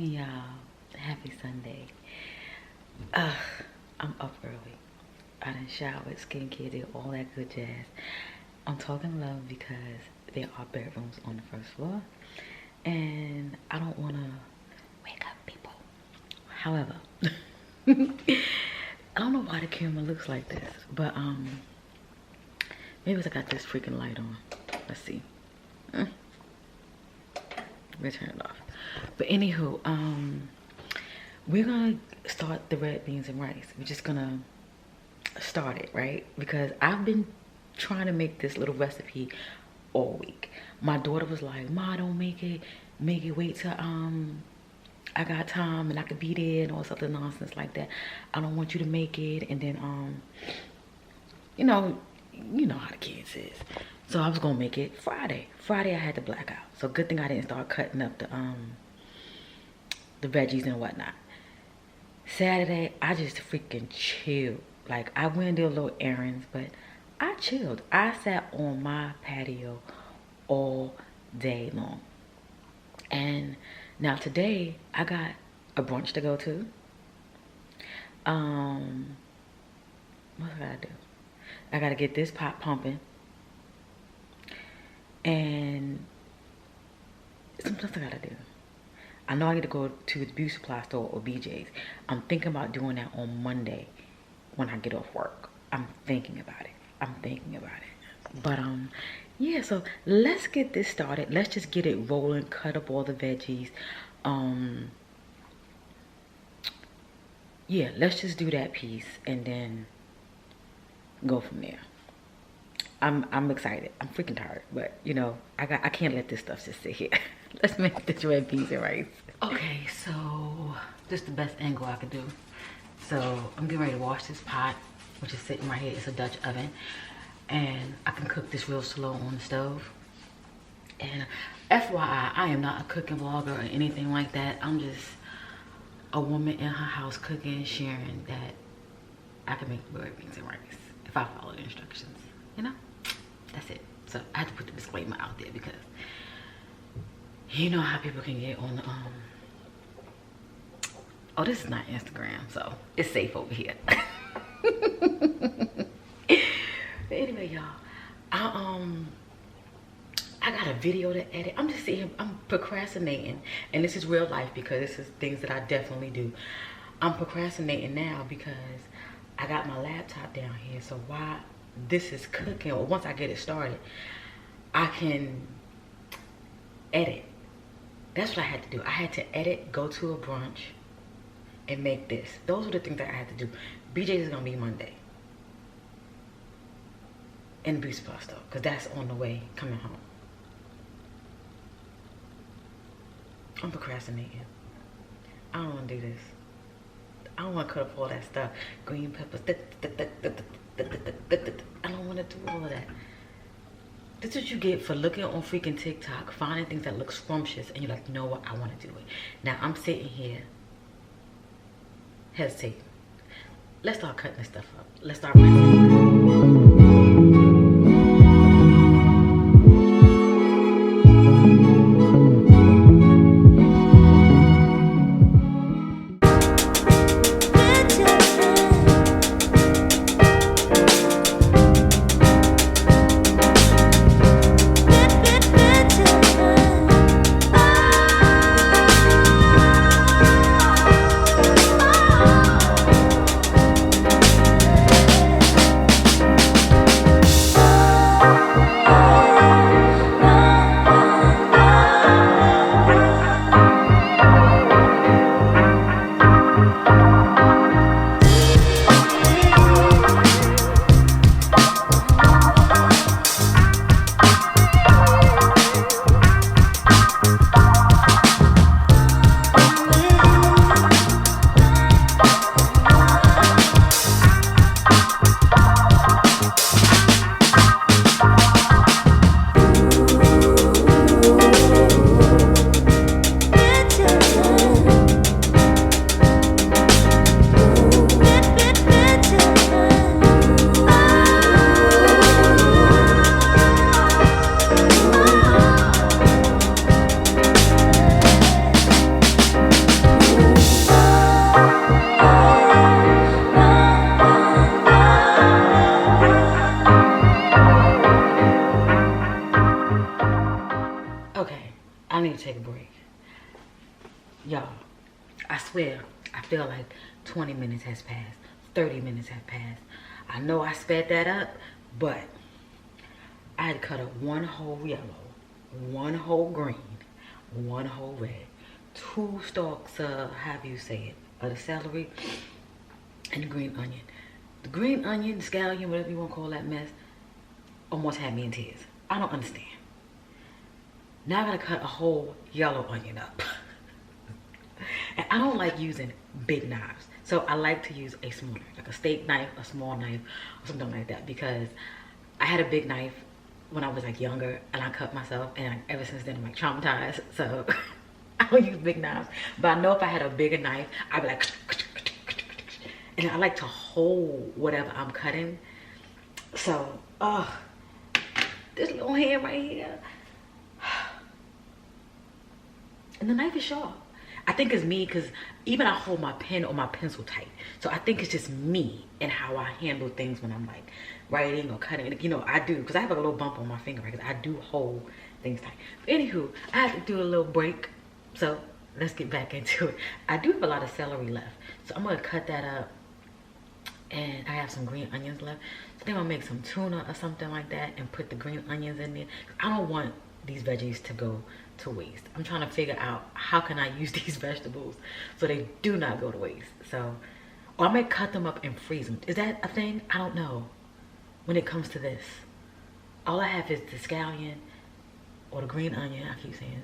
Y'all, happy Sunday. Ugh, I'm up early. I done showered, skincare, did all that good jazz. I'm talking low because there are bedrooms on the first floor and I don't want to wake up people. However, I don't know why the camera looks like this, but maybe it's I got this freaking light on. Let's see. Let me turn it off. But anywho, we're gonna start the red beans and rice. We're just gonna start it, right? Because I've been trying to make this little recipe all week. My daughter was like, "Ma, don't make it wait till I got time and I could be there," and all something nonsense like that. I don't want you to make it, and then you know how the kids is. So I was gonna make it Friday. Friday I had to black out. So good thing I didn't start cutting up the veggies and whatnot. Saturday I just freaking chilled. Like I went and did a little errands, but I chilled. I sat on my patio all day long. And now today I got a brunch to go to. What I gotta do? I gotta get this pot pumping. And something else I gotta do. I know I need to go to the beauty supply store or BJ's. I'm thinking about doing that on Monday when I get off work. I'm thinking about it. But yeah, so let's get this started. Let's just get it rolling, cut up all the veggies. Yeah, let's just do that piece and then go from there. I'm excited. I'm freaking tired, but you know, I can't let this stuff just sit here. Let's make this red beans and rice. Okay, so this is the best angle I could do. So I'm getting ready to wash this pot, which is sitting right here. It's a Dutch oven, and I can cook this real slow on the stove. And FYI, I am not a cooking vlogger or anything like that. I'm just a woman in her house cooking, sharing that I can make red beans and rice if I follow the instructions, you know? That's it. So I had to put the disclaimer out there because you know how people can get on the oh, this is not Instagram, so it's safe over here. But anyway, y'all, I got a video to edit. I'm just sitting here, I'm procrastinating, and this is real life because this is things that I definitely do. I'm procrastinating now because I got my laptop down here, so while this is cooking, or once I get it started, I can edit. That's what I had to do. I had to edit, go to a brunch, and make this. Those are the things that I had to do. BJ's is gonna be Monday. And the beauty supply store, because that's on the way coming home. I'm procrastinating. I don't want to do this. I don't want to cut up all that stuff. Green peppers. I don't want to do all of that. This is what you get for looking on freaking TikTok, finding things that look scrumptious, and you're like, you know what, I want to do it. Now I'm sitting here hesitating. Let's start cutting this stuff up. Let's start Y'all, I swear, I feel like 20 minutes has passed, 30 minutes have passed. I know I sped that up, but I had cut up one whole yellow, one whole green, one whole red, 2 stalks of, however you say it, of the celery, and the green onion. The green onion, the scallion, whatever you want to call that mess, almost had me in tears. I don't understand. Now I gotta cut a whole yellow onion up. And I don't like using big knives. So I like to use a small knife, like a steak knife, a small knife, or something like that. Because I had a big knife when I was like younger and I cut myself, and ever since then I'm like traumatized. So I don't use big knives. But I know if I had a bigger knife, I'd be like, and I like to hold whatever I'm cutting. So, this little hand right here. And the knife is sharp. I think it's me because even I hold my pen or my pencil tight. So I think it's just me and how I handle things when I'm like writing or cutting. You know, I do, because I have a little bump on my finger, right? Because I do hold things tight. But anywho, I have to do a little break. So let's get back into it. I do have a lot of celery left. So I'm going to cut that up. And I have some green onions left. So then I'll make some tuna or something like that and put the green onions in there. I don't want these veggies to go to waste. I'm trying to figure out how can I use these vegetables so they do not go to waste. So, or I may cut them up and freeze them. Is that a thing? I don't know. When it comes to this, all I have is the scallion or the green onion. I keep saying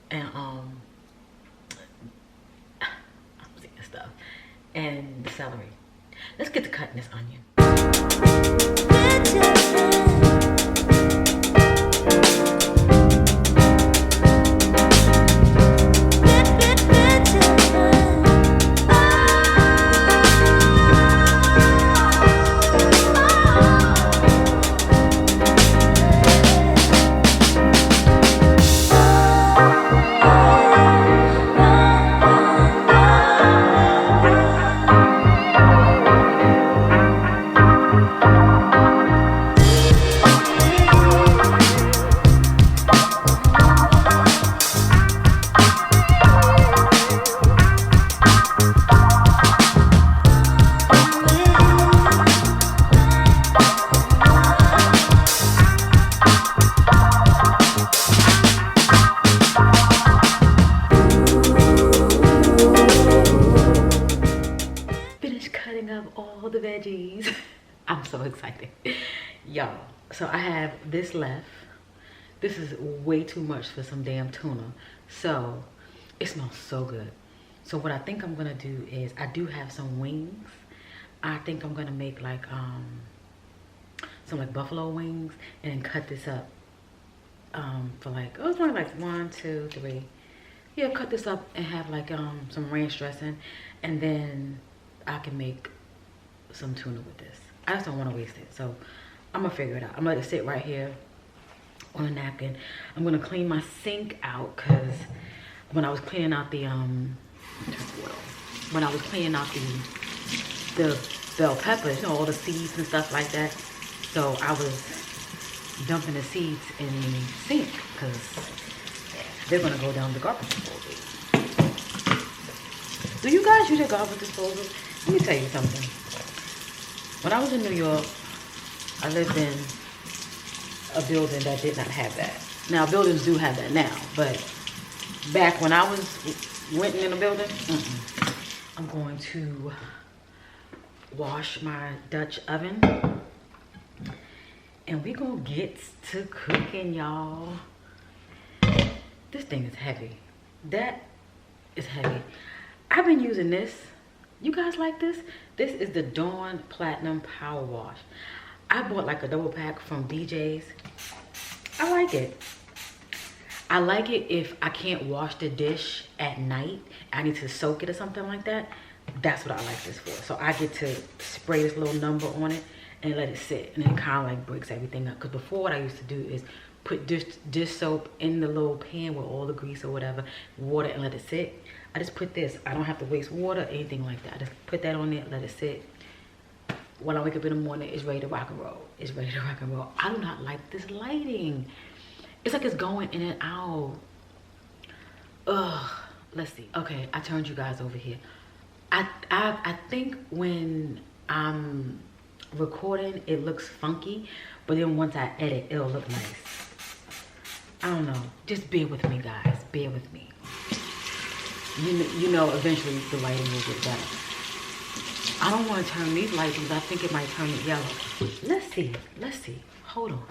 that. And I'm seeing stuff. And the celery. Let's get to cutting this onion. All the veggies. I'm so excited, y'all. So I have this left. This is way too much for some damn tuna. So it smells so good. So what I think I'm gonna do is, I do have some wings. I think I'm gonna make like some like buffalo wings and then cut this up for like, oh, it's only like 1, 2, 3. Yeah, cut this up and have like some ranch dressing, and then I can make some tuna with this. I just don't want to waste it, so I'm gonna figure it out. I'm gonna let it sit right here on a napkin. I'm gonna clean my sink out, because when I was cleaning out the the bell peppers, you know, all the seeds and stuff like that, so I was dumping the seeds in the sink because they're gonna go down the garbage disposal. Do you guys use a garbage disposal? Let me tell you something. When I was in New York, I lived in a building that did not have that. Now, buildings do have that now, but back when I was renting in a building, I'm going to wash my Dutch oven, and we're gonna get to cooking, y'all. This thing is heavy. That is heavy. I've been using this. You guys like this? This is the Dawn Platinum Power Wash. I bought like a double pack from BJ's. I like it. I like it if I can't wash the dish at night. I need to soak it or something like that. That's what I like this for. So I get to spray this little number on it and let it sit. And it kind of like breaks everything up. Because before, what I used to do is put dish soap in the little pan with all the grease or whatever, water, and let it sit. I just put this. I don't have to waste water or anything like that. I just put that on there, let it sit. When I wake up in the morning, it's ready to rock and roll. It's ready to rock and roll. I do not like this lighting. It's like it's going in and out. Ugh. let's see. Okay, I turned you guys over here. I think when I'm recording, it looks funky, but then once I edit, it'll look nice. I don't know. Just bear with me, guys. Bear with me. You know, eventually the lighting will get better. I don't want to turn these lights because I think it might turn it yellow. Let's see. Let's see. Hold on.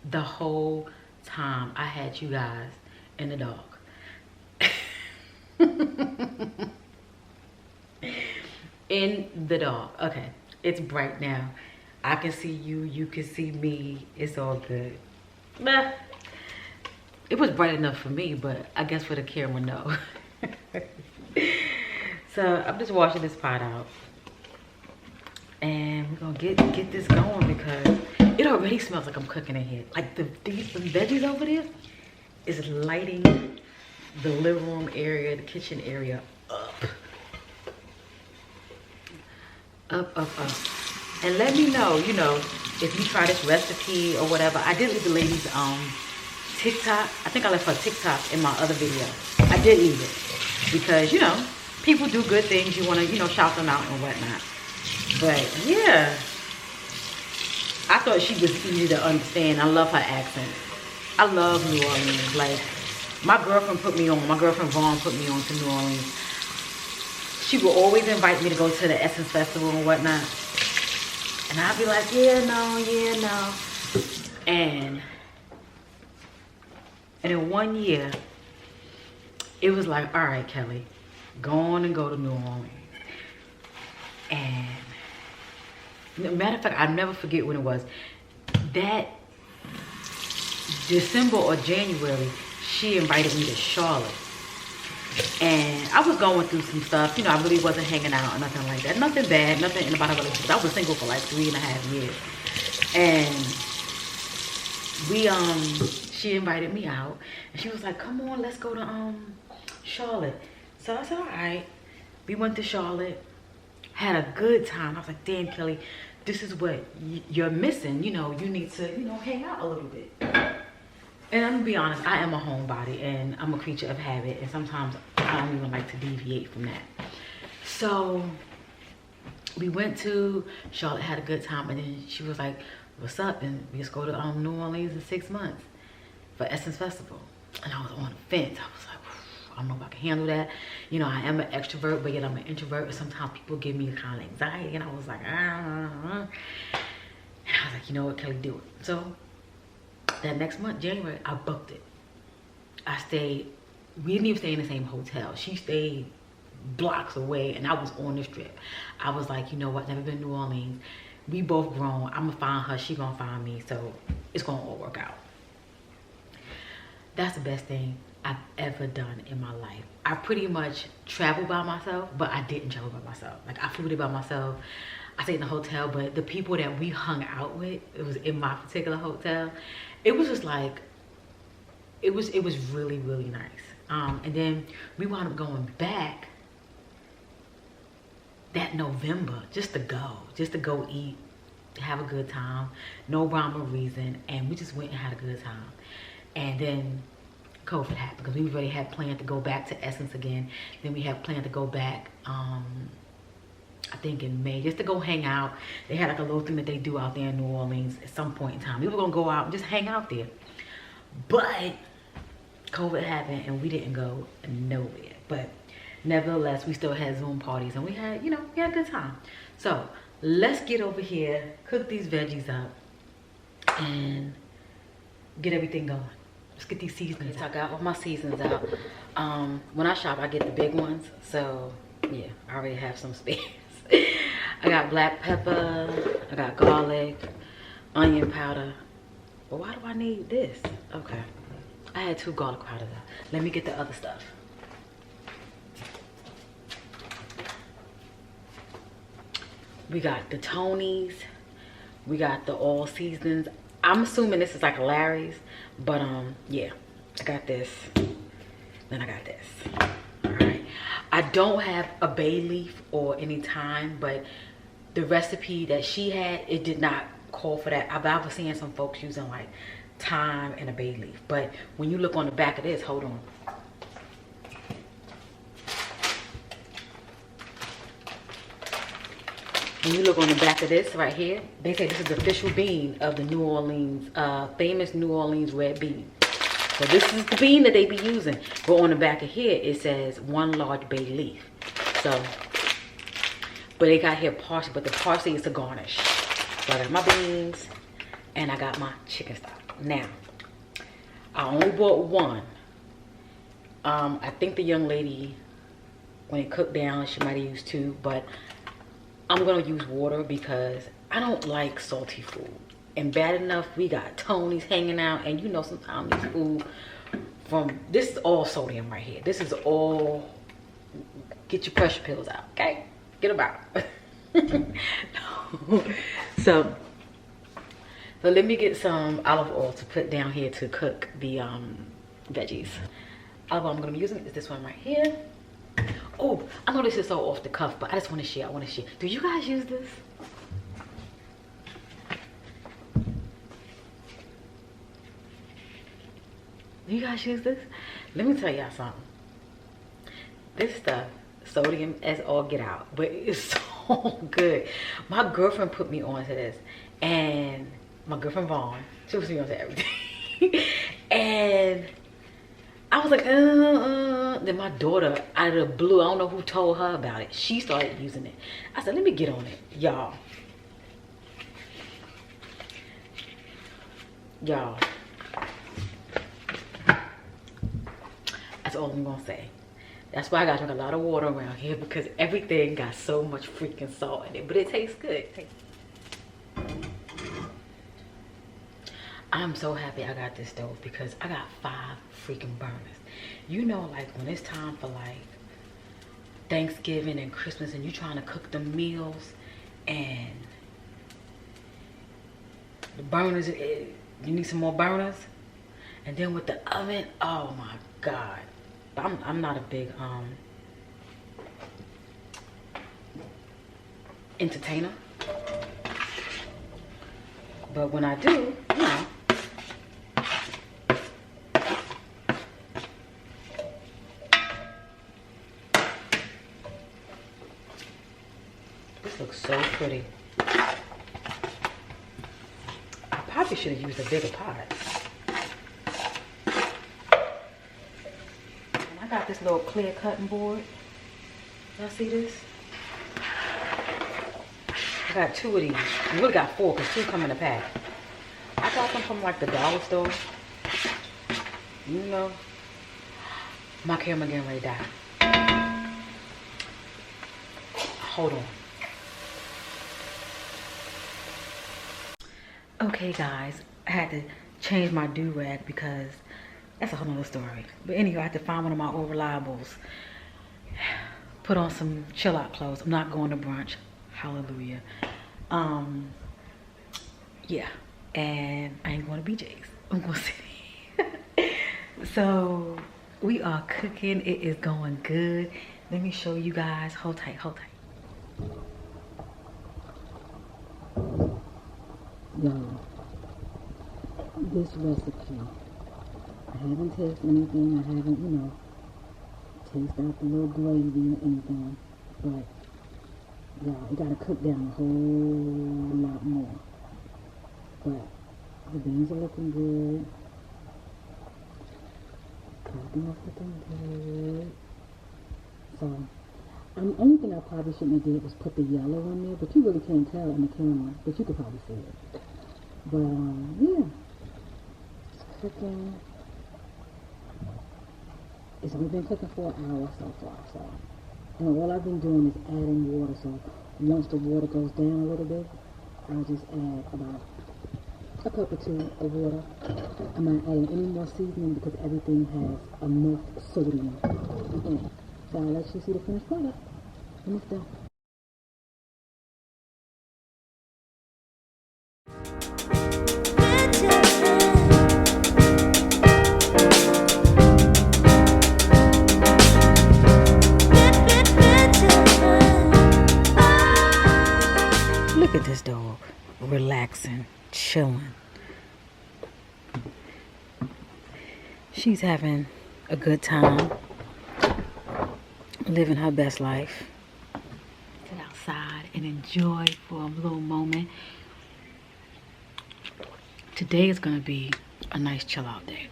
The whole time I had you guys in the dark. In the dark. Okay, it's bright now. I can see you, you can see me. It's all good. Nah. It was bright enough for me, but I guess for the camera, no. So I'm just washing this pot out. And we're gonna get this going because it already smells like I'm cooking in here. Like the veggies over there is lighting the living room area, the kitchen area up. Up. And let me know, you know, if you try this recipe or whatever. I did leave the ladies TikTok. I think I left her TikTok in my other video. I did leave it because, you know, people do good things. You want to, you know, shout them out and whatnot. But yeah, I thought she was easy to understand. I love her accent. I love New Orleans. Like, my girlfriend Vaughn put me on to New Orleans. She will always invite me to go to the Essence Festival and whatnot. And I'd be like, yeah, no. And in 1 year, it was like, all right, Kelly, go on and go to New Orleans. And matter of fact, I'll never forget when it was. That December or January, she invited me to Charlotte. And I was going through some stuff. You know, I really wasn't hanging out or nothing like that. Nothing bad, nothing about a relationship. I was single for like 3.5 years. And she invited me out. And she was like, come on, let's go to Charlotte. So I said, all right. We went to Charlotte. Had a good time. I was like, damn, Kelly, this is what you're missing. You know, you need to, you know, hang out a little bit. And I'm gonna be honest, I am a homebody and I'm a creature of habit, and sometimes I don't even like to deviate from that. So we went to Charlotte, had a good time, and then she was like, what's up? And we just go to New Orleans in 6 months for Essence Festival. And I was on the fence. I was like, I don't know if I can handle that. You know, I am an extrovert, but yet I'm an introvert. And sometimes people give me kind of anxiety, and I was like, And I was like, you know what, Kelly, do it. So that next month, January, I booked it. I stayed, we didn't even stay in the same hotel. She stayed blocks away, and I was on the strip. I was like, you know what, never been to New Orleans. We both grown. I'm gonna find her, she gonna find me, so it's gonna all work out. That's the best thing I've ever done in my life. I pretty much traveled by myself, but I didn't travel by myself. Like, I flew there by myself. I stayed in the hotel, but the people that we hung out with, it was in my particular hotel. It was just like, it was really, really nice. And then we wound up going back that November just to go eat, have a good time, no rhyme or reason, and we just went and had a good time. And then COVID happened because we already had planned to go back to Essence again. Then we had planned to go back, I think in May, just to go hang out. They had like a little thing that they do out there in New Orleans at some point in time. We were gonna go out and just hang out there. But COVID happened and we didn't go nowhere. But nevertheless, we still had Zoom parties and we had, you know, we had a good time. So let's get over here, cook these veggies up, and get everything going. Let's get these seasonings. I got all my seasons out. When I shop, I get the big ones. So yeah, I already have some space. I got black pepper, I got garlic, onion powder. But why do I need this? Okay, I had 2 garlic powder though. Let me get the other stuff. We got the Tonys, we got the all seasons. I'm assuming this is like a Larry's, but yeah, I got this, then I got this. All right, I don't have a bay leaf or any thyme, but the recipe that she had, it did not call for that. I was seeing some folks using like thyme, and a bay leaf. But when you look on the back of this, hold on. When you look on the back of this right here, they say this is the official bean of the New Orleans, famous New Orleans red bean. So this is the bean that they be using. But on the back of here, it says 1 large bay leaf. So, but they got here parsley, but the parsley is to garnish. So I got my beans and I got my chicken stock. Now, I only bought one. I think the young lady, when it cooked down, she might have used 2, but I'm gonna use water because I don't like salty food. And bad enough, we got Tony's hanging out, and you know sometimes this food this is all sodium right here. This is all, get your pressure pills out, okay? Get them out. So let me get some olive oil to put down here to cook the veggies. Olive oil I'm gonna be using is this one right here. Oh, I know this is so off the cuff, but I just want to share. Do you guys use this? Do you guys use this? Let me tell y'all something. This stuff, sodium as all get out, but it's so good. My girlfriend put me onto this, and my girlfriend Vaughn, she puts me onto everything. And I was like, Then my daughter, out of the blue, I don't know who told her about it. She started using it. I said, let me get on it, y'all. Y'all. That's all I'm gonna say. That's why I gotta drink a lot of water around here, because everything got so much freaking salt in it. But it tastes good. I'm so happy I got this stove because I got 5 freaking burners. You know, like when it's time for like Thanksgiving and Christmas and you trying to cook the meals and the burners, you need some more burners. And then with the oven, oh my God. I'm not a big entertainer. But when I do, you know. This looks so pretty. I probably should have used a bigger pot. And I got this little clear cutting board. Y'all see this? I got 2 of these. I really got 4 because 2 come in a pack. I got them from like the dollar store. You know, my camera getting ready to die. Hold on. Okay guys, I had to change my do-rag because that's a whole nother story. But anyway, I had to find one of my old reliables. Put on some chill out clothes. I'm not going to brunch. Hallelujah. Yeah, and I ain't going to BJ's. I'm going to sit. So we are cooking. It is going good. Let me show you guys. Hold tight, hold tight. Y'all, this recipe, I haven't tasted anything. I haven't, you know, tasted out the little gravy or anything. But y'all, it gotta cook down a whole lot more. But the beans are looking good. Cooking is looking good. So, the only thing I probably shouldn't have did was put the yellow in there, but you really can't tell in the camera, but you could probably see it. But yeah, it's cooking. It's only been cooking for an hour so far. So, and all I've been doing is adding water. So once the water goes down a little bit, I'll just add about a cup or 2 of water. I'm not adding any more seasoning because everything has enough sodium in it. So I'll let you see the finished product when it's done. Look at this dog, relaxing, chilling. She's having a good time, living her best life. Sit outside and enjoy for a little moment. Today is gonna be a nice chill out day.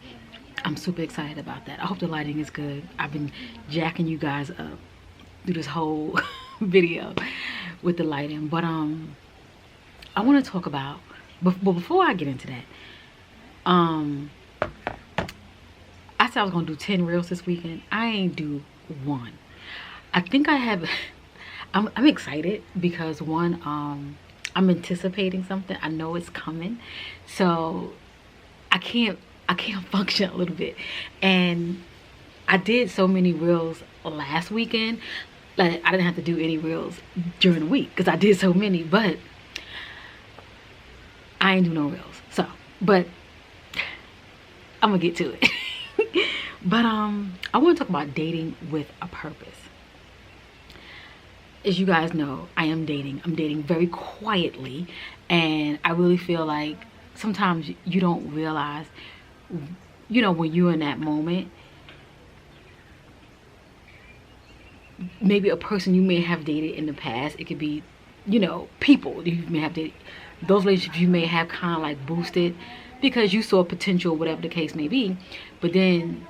I'm super excited about that. I hope the lighting is good. I've been jacking you guys up through this whole video with the lighting, but I want to talk about, but before I get into that, I said I was gonna do 10 reels this weekend. I ain't do one. I think I have. I'm excited because one, I'm anticipating something. I know it's coming, so I can't function a little bit. And I did so many reels last weekend, like I didn't have to do any reels during the week because I did so many, but I ain't do no reels. So, but I'm gonna get to it. But I want to talk about dating with a purpose. As you guys know, I am dating. I'm dating very quietly, and I really feel like sometimes you don't realize, you know, when you're in that moment, maybe a person you may have dated in the past, it could be, you know, people you may have dated, those relationships you may have kind of like boosted because you saw potential, whatever the case may be. But then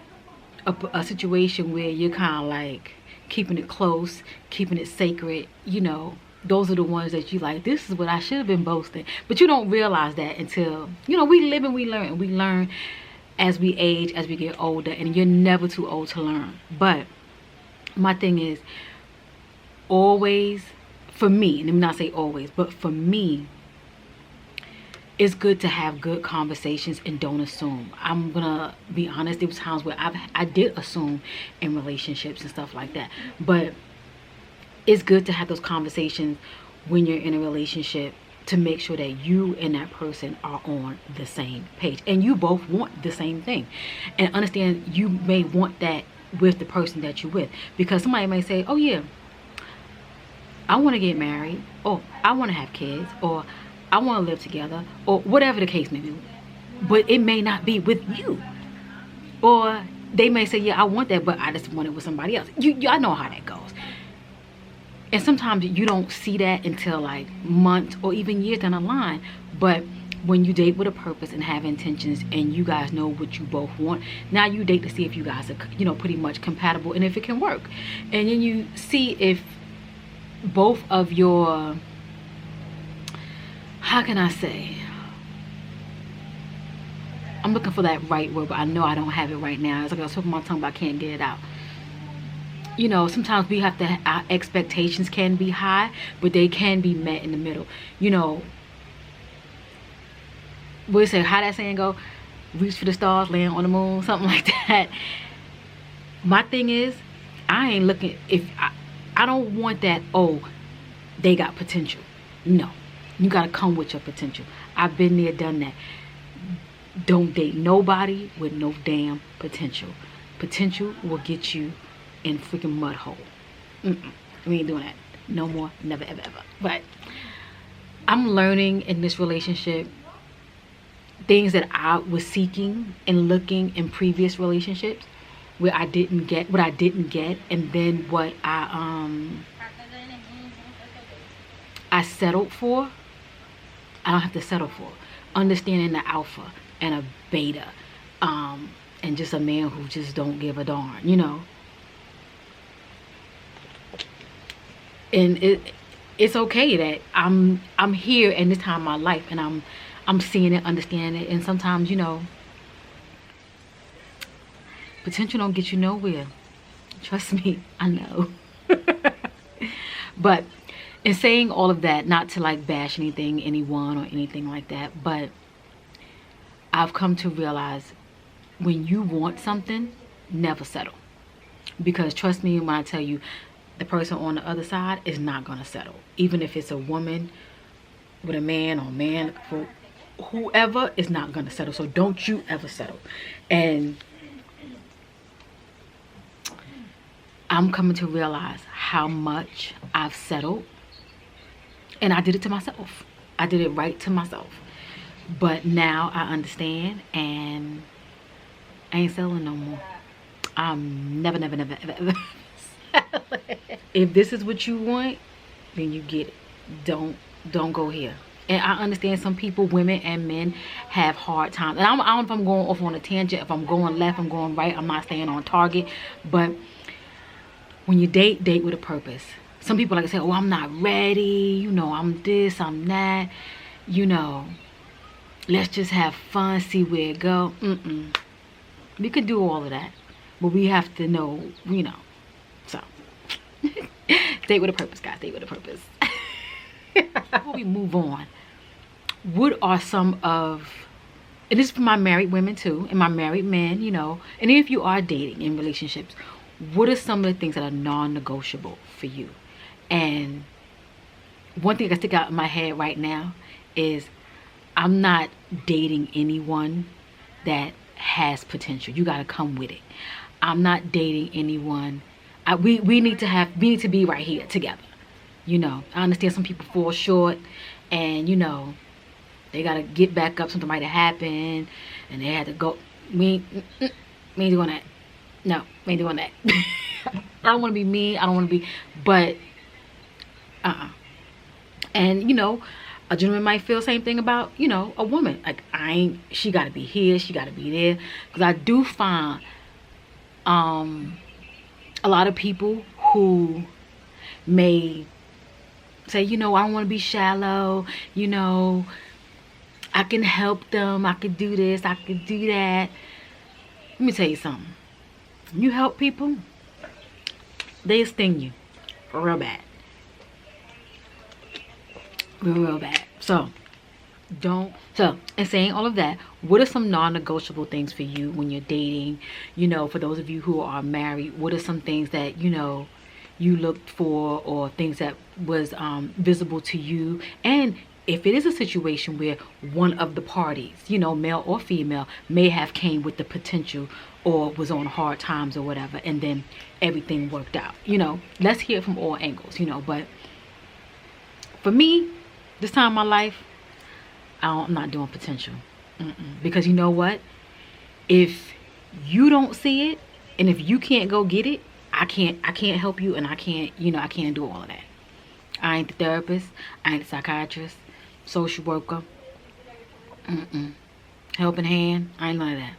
a situation where you're kind of like keeping it close, keeping it sacred, you know, those are the ones that you like, this is what I should have been boasting. But you don't realize that until, you know, we live and we learn. And we learn as we age, as we get older, and you're never too old to learn. But my thing is, always, for me, and let me not say always, but for me, it's good to have good conversations and don't assume. I'm gonna be honest, there was times where I did assume in relationships and stuff like that. But it's good to have those conversations when you're in a relationship to make sure that you and that person are on the same page and you both want the same thing. And understand you may want that with the person that you're with, because somebody may say, oh yeah, I want to get married, or I want to have kids, or I want to live together, or whatever the case may be, but it may not be with you. Or they may say, yeah, I want that, but I just want it with somebody else. I know how that goes. And sometimes you don't see that until like months or even years down the line. But when you date with a purpose and have intentions and you guys know what you both want, now you date to see if you guys are, you know, pretty much compatible and if it can work. And then you see if both of your, how can I say, I'm looking for that right word, but I know I don't have it right now. It's like I was talking my tongue, but I can't get it out. You know, sometimes we have to, our expectations can be high, but they can be met in the middle. You know, we say, how that saying go? Reach for the stars, land on the moon, something like that. My thing is, I ain't looking, if I don't want that, oh, they got potential. No, you gotta come with your potential. I've been there, done that. Don't date nobody with no damn potential. Potential will get you in freaking mud hole. We ain't doing that no more, never ever ever. But I'm learning in this relationship things that I was seeking and looking in previous relationships where I didn't get what I didn't get, and then what I settled for. I don't have to settle for. Understanding the alpha and a beta, and just a man who just don't give a darn, you know. And it's okay that I'm here in this time of my life, and I'm seeing it, understanding it. And sometimes, you know, potential don't get you nowhere. Trust me, I know. But in saying all of that, not to like bash anything, anyone, or anything like that, but I've come to realize when you want something, never settle. Because trust me when I tell you, the person on the other side is not going to settle. Even if it's a woman with a man, or a man for whoever, is not going to settle. So don't you ever settle. And I'm coming to realize how much I've settled. And I did it to myself. I did it right to myself. But now I understand, and I ain't selling no more. I'm never, never, never, ever, ever selling. If this is what you want, then you get it. Don't go here. And I understand some people, women and men, have hard times. And I don't know if I'm going off on a tangent, if I'm going left, I'm going right, I'm not staying on target. But when you date with a purpose. Some people like to say, oh, I'm not ready, you know, I'm this, I'm that, you know, let's just have fun, see where it go. We could do all of that, but we have to know, you know. So date with a purpose, guys. Date with a purpose. Before we move on, what are some of, and this is for my married women too, and my married men, you know, and if you are dating in relationships, what are some of the things that are non-negotiable for you? And one thing that stick out in my head right now is I'm not dating anyone that has potential. You got to come with it. I'm not dating anyone. We need to be right here together. You know, I understand some people fall short, and you know, they got to get back up. Something might have happened and they had to go. We ain't doing that. No, we ain't doing that. I don't want to be mean. I don't want to be, but and you know, a gentleman might feel the same thing about, you know, a woman. Like, she got to be here, she got to be there. Because I do find a lot of people who may say, you know, I don't want to be shallow, you know, I can help them, I could do this, I could do that. Let me tell you something. You help people, they sting you real bad. Real bad. So in saying all of that, what are some non-negotiable things for you when you're dating? You know, for those of you who are married, what are some things that, you know, you looked for, or things that was visible to you? And if it is a situation where one of the parties, you know, male or female, may have came with the potential or was on hard times or whatever, and then everything worked out, you know, let's hear it from all angles, you know. But for me, this time in my life, I'm not doing potential. Because you know what? If you don't see it, and if you can't go get it, I can't help you, and I can't, you know, I can't do all of that. I ain't the therapist, I ain't the psychiatrist, social worker, helping hand, I ain't none of that.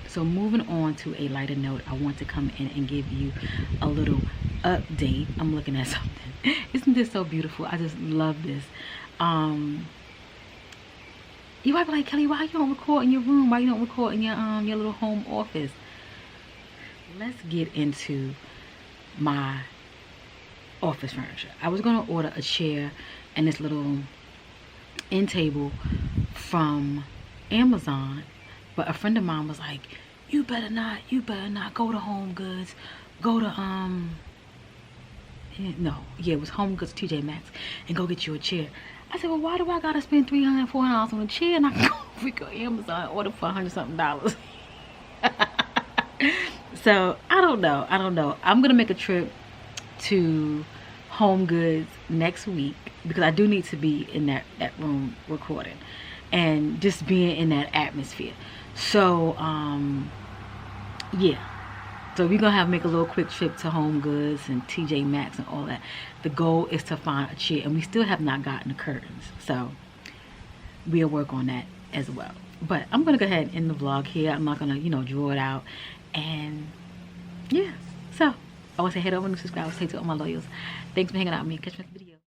So moving on to a lighter note, I want to come in and give you a little update. I'm looking at something. Isn't this so beautiful? I just love this. You might be like, Kelly, why you don't record in your room? Why you don't record in your little home office? Let's get into my office furniture. I was gonna order a chair and this little end table from Amazon, but a friend of mine was like, you better not go to Home Goods, go to it was Home Goods, TJ Maxx, and go get you a chair. I said, well, why do I gotta spend $300, $400 on a chair, and I can go Amazon and order for $100 something? So I don't know. I'm gonna make a trip to Home Goods next week, because I do need to be in that room recording and just being in that atmosphere. So yeah, so we're gonna make a little quick trip to Home Goods and TJ Maxx and all that. The goal is to find a chair, and we still have not gotten the curtains, so we'll work on that as well. But I'm gonna go ahead and end the vlog here. I'm not gonna, you know, draw it out. And yeah, so I want to say head over and subscribe. Say to all my loyals, thanks for hanging out with me. Catch you next video.